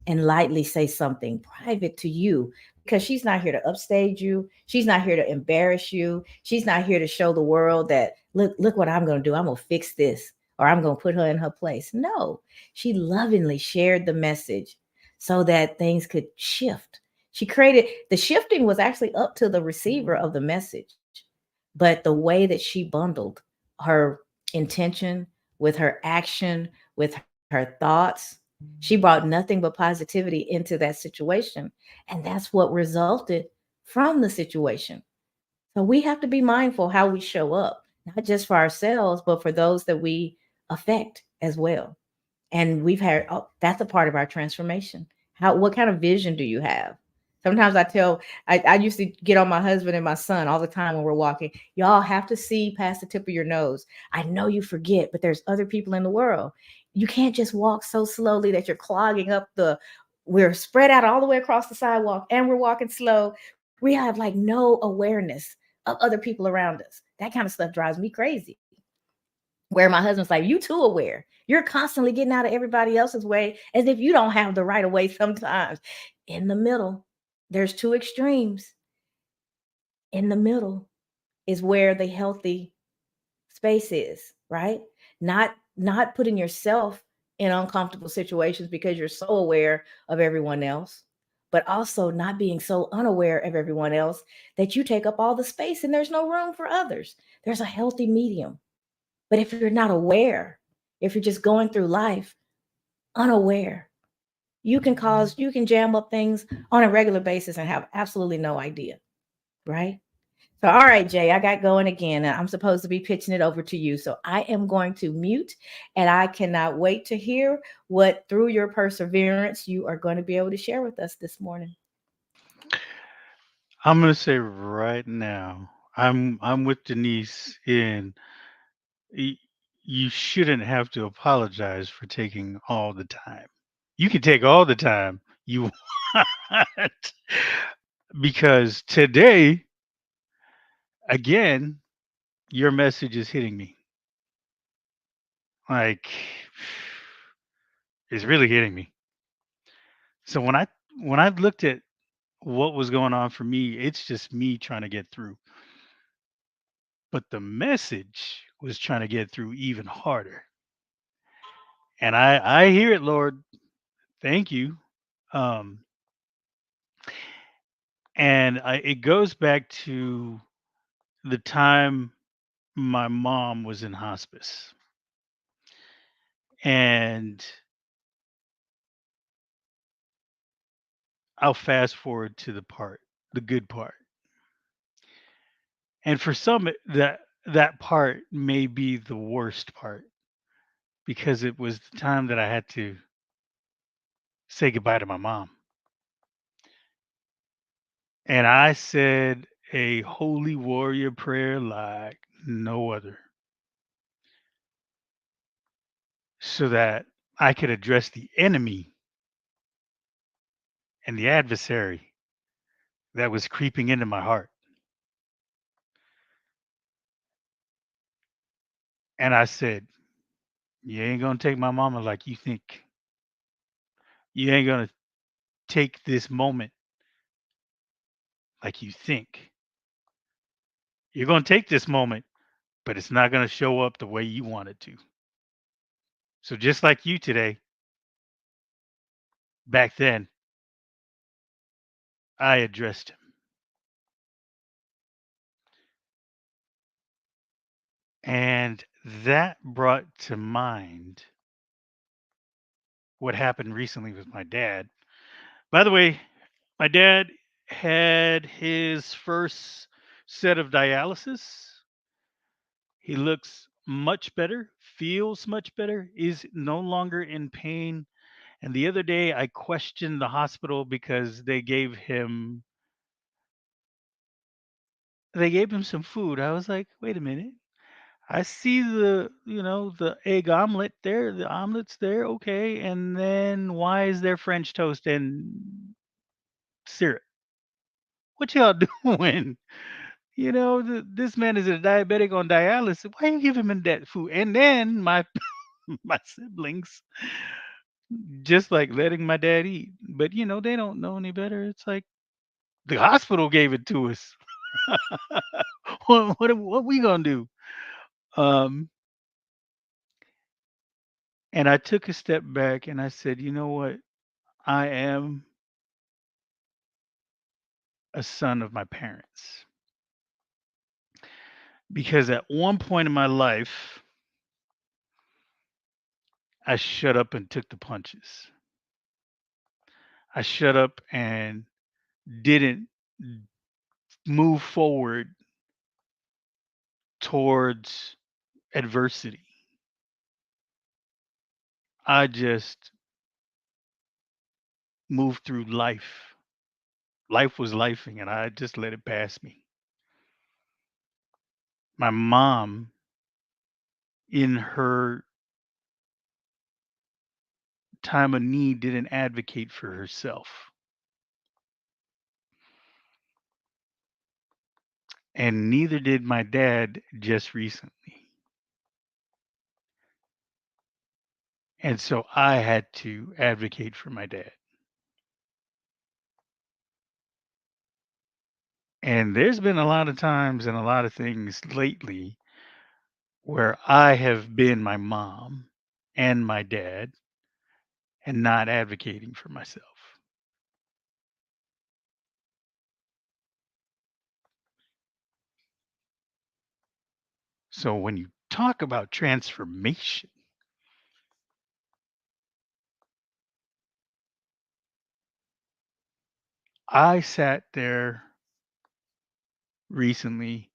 and lightly say something private to you, because she's not here to upstage you. She's not here to embarrass you. She's not here to show the world that, look what I'm going to do. I'm going to fix this, or I'm going to put her in her place. No, she lovingly shared the message so that things could shift. She created the shifting was actually up to the receiver of the message, but the way that she bundled her intention with her action, with her thoughts, she brought nothing but positivity into that situation. And that's what resulted from the situation. So we have to be mindful how we show up, not just for ourselves, but for those that we affect as well. And we've had that's a part of our transformation. What kind of vision do you have? Sometimes I used to get on my husband and my son all the time when we're walking. Y'all have to see past the tip of your nose. I know you forget, but there's other people in the world. You can't just walk so slowly that you're clogging up we're spread out all the way across the sidewalk and we're walking slow. We have like no awareness of other people around us. That kind of stuff drives me crazy, where my husband's like, you too aware. You're constantly getting out of everybody else's way as if you don't have the right of way sometimes. In the middle, there's two extremes. In the middle is where the healthy space is, right? Not putting yourself in uncomfortable situations because you're so aware of everyone else, but also not being so unaware of everyone else that you take up all the space and there's no room for others. There's a healthy medium. But if you're not aware, if you're just going through life unaware, you can jam up things on a regular basis and have absolutely no idea, right? So, all right, Jay, I got going again. And I'm supposed to be pitching it over to you. So I am going to mute, and I cannot wait to hear what, through your perseverance, you are going to be able to share with us this morning. I'm gonna say right now, I'm with Denise in y- you shouldn't have to apologize for taking all the time. You can take all the time you want, because today, again, your message is hitting me. Like, it's really hitting me. So when I looked at what was going on for me, it's just me trying to get through. But the message was trying to get through even harder. And I hear it, Lord. Thank you. Um, and it goes back to the time my mom was in hospice. And I'll fast forward to the good part. And for some, that part may be the worst part, because it was the time that I had to say goodbye to my mom. And I said a holy warrior prayer like no other. so that I could address the enemy and the adversary that was creeping into my heart. And I said, "You ain't gonna take my mama like you think. You ain't gonna take this moment like you think. You're gonna take this moment, but it's not gonna show up the way you want it to." So just like you today, back then, I addressed him. And that brought to mind what happened recently with my dad. By the way, my dad had his first set of dialysis. He looks much better, feels much better, is no longer in pain. And the other day, I questioned the hospital because they gave him some food. I was like, wait a minute. I see the egg omelet there, the omelet's there, okay. And then why is there French toast and syrup? What y'all doing? This man is a diabetic on dialysis. Why you give him that food? And then my my siblings just like letting my dad eat, but they don't know any better. It's like the hospital gave it to us. What we gonna do? Um, and I took a step back and I said, you know what? I am a son of my parents because at one point in my life, I shut up and took the punches. I shut up and didn't move forward towards adversity. I just moved through life. Life was lifing, and I just let it pass me. My mom, in her time of need, didn't advocate for herself. And neither did my dad just recently. And so I had to advocate for my dad. And there's been a lot of times and a lot of things lately where I have been my mom and my dad and not advocating for myself. So when you talk about transformation, I sat there recently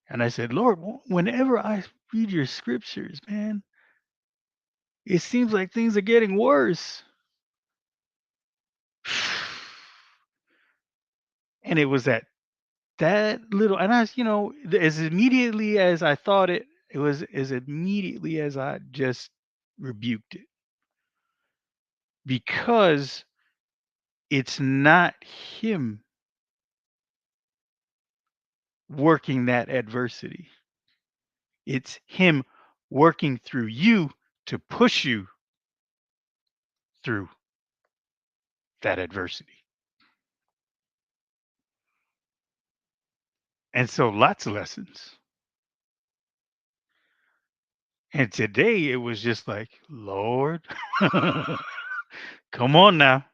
and I said, Lord, whenever I read your scriptures, man, it seems like things are getting worse. And it was at that little, and as immediately as I thought it was as immediately as I just rebuked it because it's not him working that adversity. It's him working through you to push you through that adversity. And so lots of lessons. And today it was just like, Lord, come on now.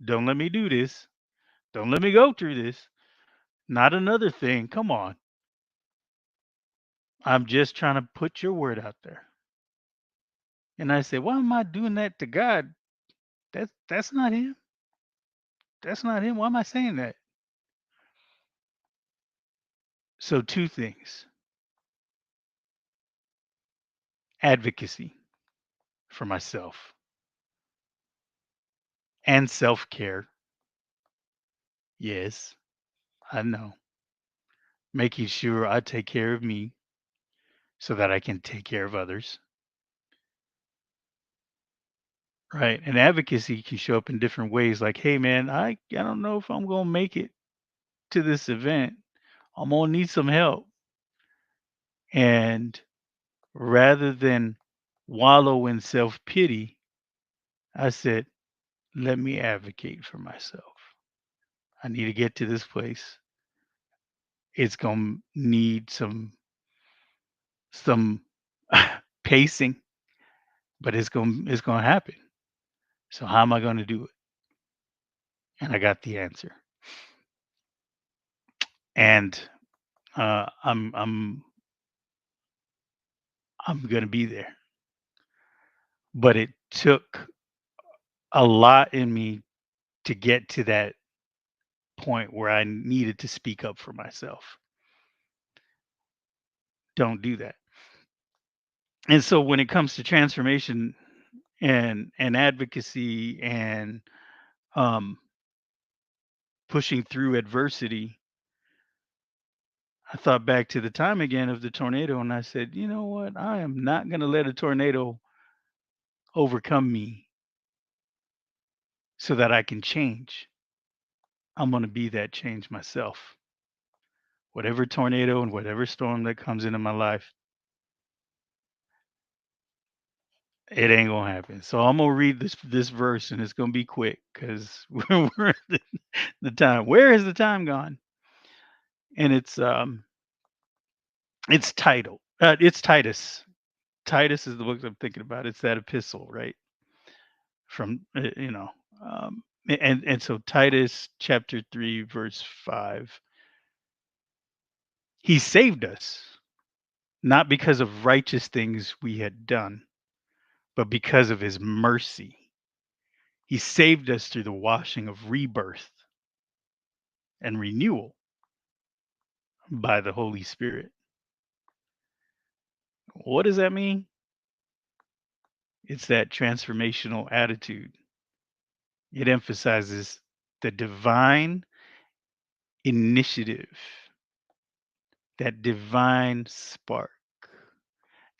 Don't let me do this. Don't let me go through this. Not another thing. Come on. I'm just trying to put your word out there. And I said, why am I doing that to God? That's not him. That's not him. Why am I saying that? So two things. Advocacy for myself and self-care. Yes, I know. Making sure I take care of me so that I can take care of others. Right. And advocacy can show up in different ways. Like, hey man, I don't know if I'm gonna make it to this event. I'm gonna need some help. And rather than wallow in self-pity, I said, let me advocate for myself. I need to get to this place. It's gonna need some pacing, but it's gonna happen. So how am I gonna do it? And I got the answer. And I'm gonna be there. But it took a lot in me to get to that point where I needed to speak up for myself. Don't do that. And so when it comes to transformation and advocacy and um, pushing through adversity, I thought back to the time again of the tornado, and I said, you know what? I am not going to let a tornado overcome me so that I can change. I'm going to be that change myself. Whatever tornado and whatever storm that comes into my life, it ain't gonna happen. So I'm gonna read this verse, and it's gonna be quick because we're at the time. Where has the time gone? And it's titled. It's Titus. Titus is the book I'm thinking about. It's that epistle, right? From and so Titus chapter 3 verse 5. He saved us not because of righteous things we had done, but because of his mercy. He saved us through the washing of rebirth and renewal by the Holy Spirit. What does that mean? It's that transformational attitude. It emphasizes the divine initiative, that divine spark,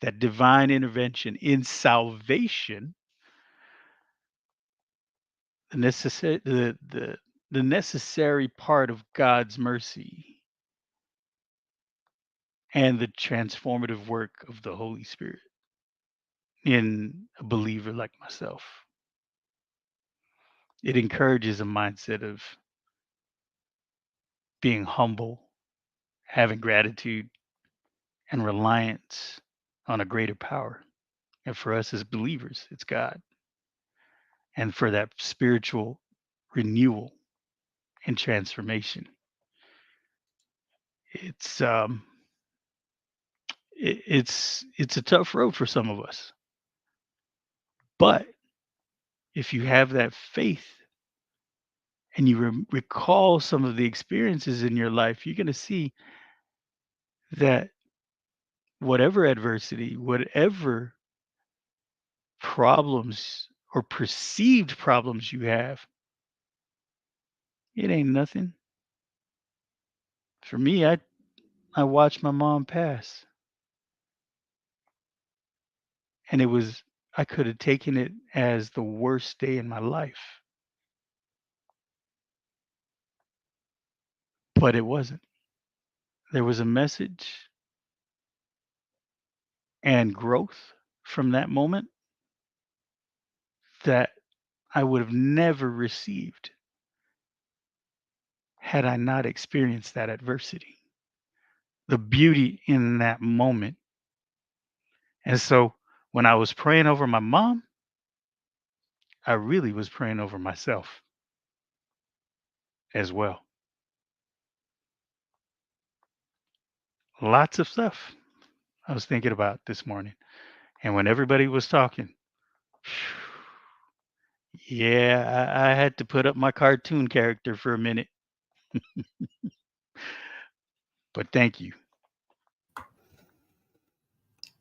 that divine intervention in salvation, the necessary part of God's mercy, and the transformative work of the Holy Spirit in a believer like myself. It encourages a mindset of being humble, having gratitude, and reliance on a greater power. And for us as believers, it's God. And for that spiritual renewal and transformation, it's it's a tough road for some of us. But if you have that faith and you recall some of the experiences in your life, you're going to see that whatever adversity, whatever problems or perceived problems you have, it ain't nothing. For me, I watched my mom pass, and I could have taken it as the worst day in my life, but it wasn't. There was a message and growth from that moment that I would have never received had I not experienced that adversity, the beauty in that moment. And so when I was praying over my mom, I really was praying over myself as well. Lots of stuff I was thinking about this morning. And when everybody was talking, yeah, I had to put up my cartoon character for a minute. But thank you.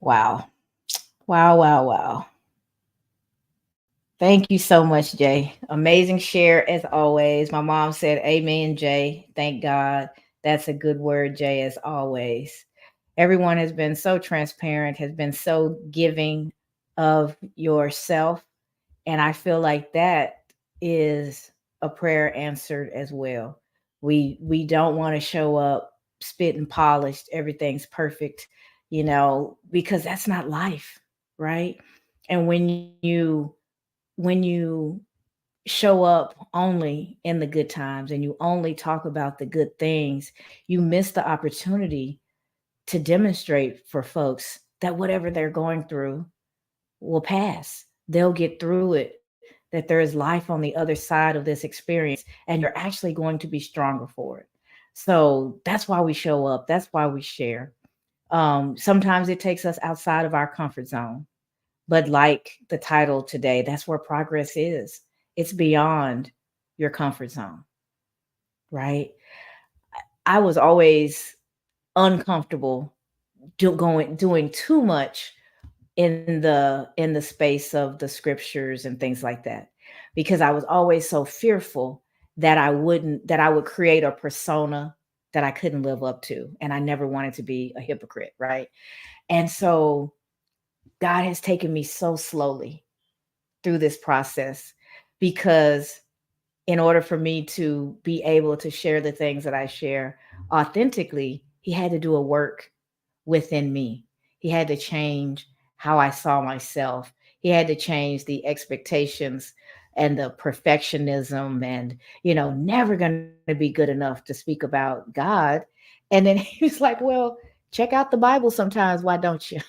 Wow. Wow, wow, wow. Thank you so much, Jay. Amazing share as always. My mom said, amen, Jay. Thank God. That's a good word, Jay, as always. Everyone has been so transparent, has been so giving of yourself. And I feel like that is a prayer answered as well. We don't want to show up spit and polished, everything's perfect, because that's not life, right? And when you show up only in the good times and you only talk about the good things, you miss the opportunity to demonstrate for folks that whatever they're going through will pass. They'll get through it, that there is life on the other side of this experience, and you're actually going to be stronger for it. So that's why we show up. That's why we share. Sometimes it takes us outside of our comfort zone. But like the title today, that's where progress is. It's beyond your comfort zone, right? I was always uncomfortable doing too much in the space of the scriptures and things like that, because I was always so fearful that I would create a persona that I couldn't live up to, and I never wanted to be a hypocrite, right? And so God has taken me so slowly through this process, because in order for me to be able to share the things that I share authentically, he had to do a work within me. He had to change how I saw myself. He had to change the expectations and the perfectionism and, never going to be good enough to speak about God. And then he was like, well, check out the Bible sometimes. Why don't you?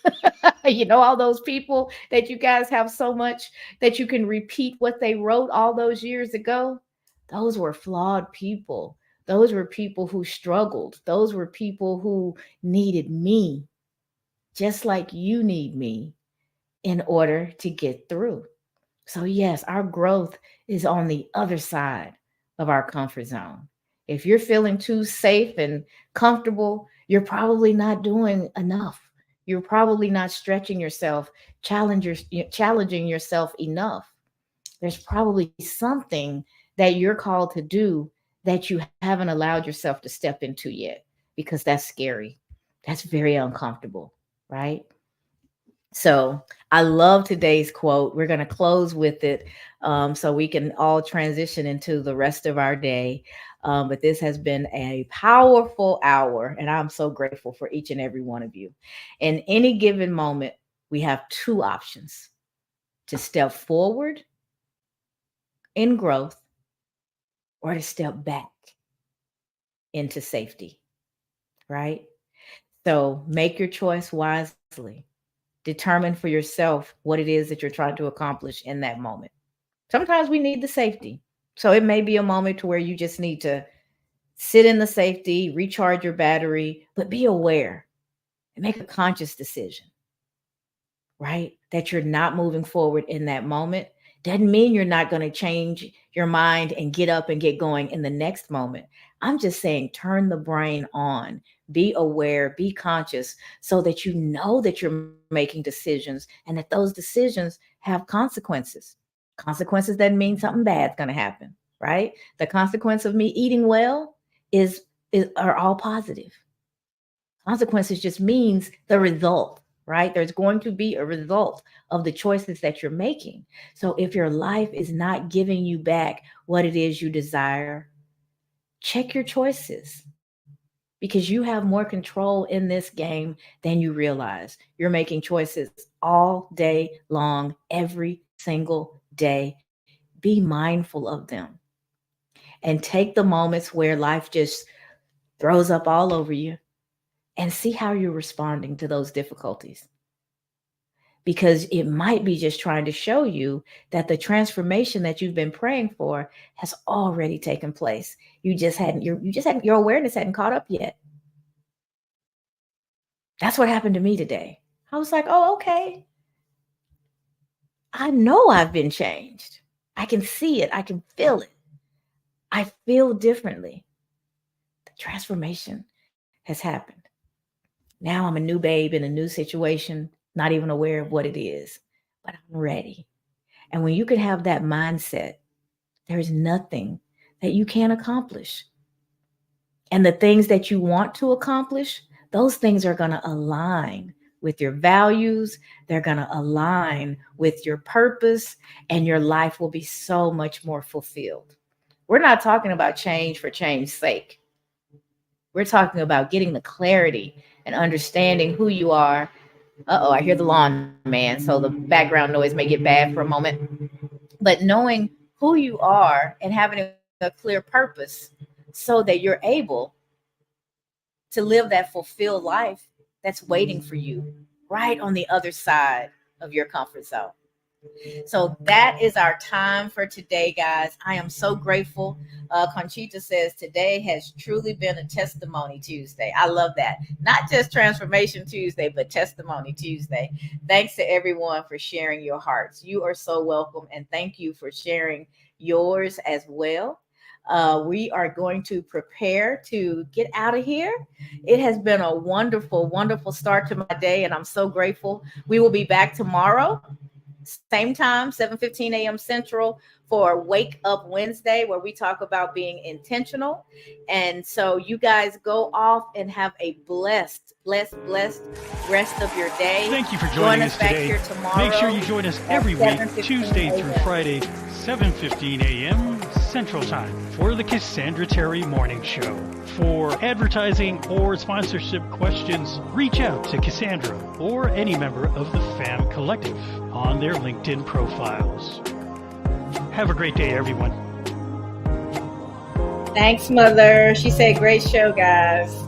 All those people that you guys have so much that you can repeat what they wrote all those years ago. Those were flawed people. Those were people who struggled. Those were people who needed me, just like you need me, in order to get through. So, yes, our growth is on the other side of our comfort zone. If you're feeling too safe and comfortable, you're probably not doing enough. You're probably not stretching yourself, challenging yourself enough. There's probably something that you're called to do that you haven't allowed yourself to step into yet, because that's scary. That's very uncomfortable, right? So I love today's quote. We're going to close with it, so we can all transition into the rest of our day. But this has been a powerful hour, and I'm so grateful for each and every one of you. In any given moment, we have two options: to step forward in growth, or to step back into safety, right? So make your choice wisely. Determine for yourself what it is that you're trying to accomplish in that moment. Sometimes we need the safety. So it may be a moment to where you just need to sit in the safety, recharge your battery, but be aware and make a conscious decision, right? That you're not moving forward in that moment. Doesn't mean you're not going to change your mind and get up and get going in the next moment. I'm just saying, turn the brain on, be aware, be conscious, so that you know that you're making decisions and that those decisions have consequences. Consequences doesn't mean something bad's going to happen, right? The consequence of me eating well are all positive. Consequences just means the result, right? There's going to be a result of the choices that you're making. So if your life is not giving you back what it is you desire, check your choices, because you have more control in this game than you realize. You're making choices all day long, every single day. Be mindful of them and take the moments where life just throws up all over you and see how you're responding to those difficulties. Because it might be just trying to show you that the transformation that you've been praying for has already taken place. Your awareness hadn't caught up yet. That's what happened to me today. I was like, oh, okay. I know I've been changed. I can see it. I can feel it. I feel differently. The transformation has happened. Now I'm a new babe in a new situation, not even aware of what it is, but I'm ready. And when you can have that mindset, there's nothing that you can't accomplish. And the things that you want to accomplish, those things are going to align with your values. They're going to align with your purpose, and your life will be so much more fulfilled. We're not talking about change for change's sake. We're talking about getting the clarity and understanding who you are. I hear the lawn man, so the background noise may get bad for a moment. But knowing who you are and having a clear purpose so that you're able to live that fulfilled life that's waiting for you right on the other side of your comfort zone. So that is our time for today, guys. I am so grateful. Conchita says today has truly been a testimony Tuesday. I love that. Not just Transformation Tuesday, but Testimony Tuesday. Thanks to everyone for sharing your hearts. You are so welcome. And thank you for sharing yours as well. We are going to prepare to get out of here. It has been a wonderful, wonderful start to my day, and I'm so grateful. We will be back tomorrow, same time, 7:15 a.m. Central, for Wake Up Wednesday, where we talk about being intentional. And so you guys go off and have a blessed rest of your day. Thank you for joining us back today. Here tomorrow. Make sure you join us every week, Tuesday through Friday, 7:15 a.m. Central Time, for the Cassandra Terry Morning Show. For advertising or sponsorship questions, reach out to Cassandra or any member of the FAM Collective on their LinkedIn profiles. Have a great day, everyone. Thanks, Mother. She said, great show, guys.